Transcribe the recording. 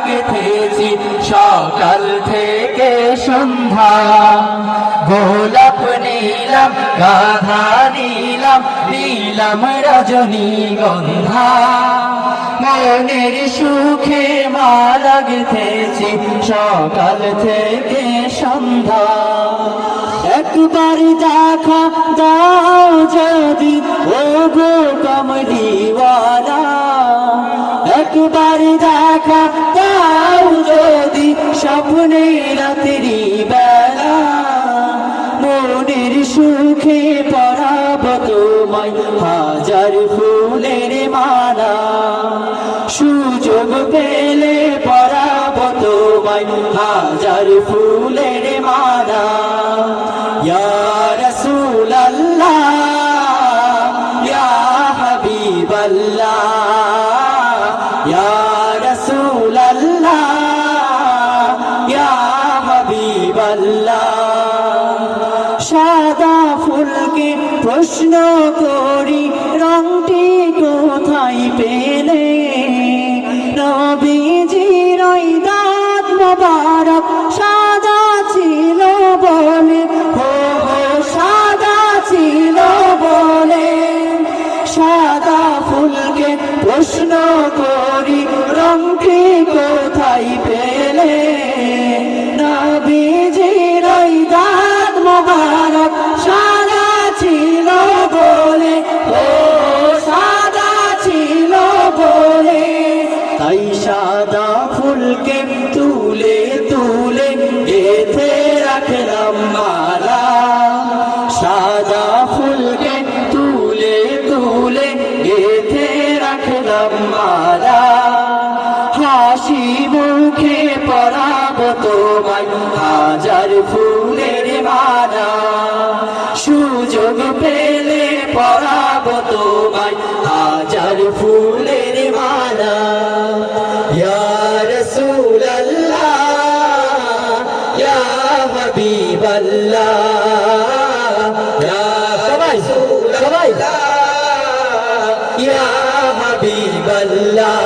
গেথেছি সকাল থেকে সন্ধ্যা। গোলাপ নীলাম, গাধা নীলাম, নীলাম রজনীগন্ধা। মনের সুখে মালা গেথেছি সকাল থেকে সন্ধ্যা। একবার দেখা দাও যদি ও গো কমলিওয়ালা, একবার দেখা দাও যদি স্বপ্নে রাত্রি বেলা। মনের সুখে পরাব তোমায় হাজার ফুলের মালা। সুযোগ পেলে পরাব তোমায় হাজার ফুলের মালা। ইয়া রাসূলাল্লাহ, ইয়া হাবিবাল্লাহ, ইয়া রাসূলাল্লাহ, ইয়া হাবিবাল্লাহ। সাদা ফুলকে প্রশ্ন করি রংটি কোথায় পেলে? নবীজির ওই দাঁত মোবারক সাদা ছিল বলে, হো হো সাদা ছিল বলে। সাদা ফুলকে প্রশ্ন করি রংটি কোথায় পেলে? নবীজির ওই দাঁত মোবারক সাদা ছিল বলে, ও সাদা ছিল বলে। তাই সাদা ফুলকে তুলে তুলে গেথে রাখলাম মালা। সাদা ফুলকে তুলে তুলে গেথে রাখলাম মালা। হাসি মুখে পরাব তোমায় হাজার ফুলের মালা। সুযোগ পেলে পরাব তোমায় হাজার ফুলের মালা। ইয়া রাসূলাল্লাহ, ইয়া হাবিবাল্লাহ, ইয়া রাসূলাল্লাহ, ইয়া হাবিবাল্লাহ।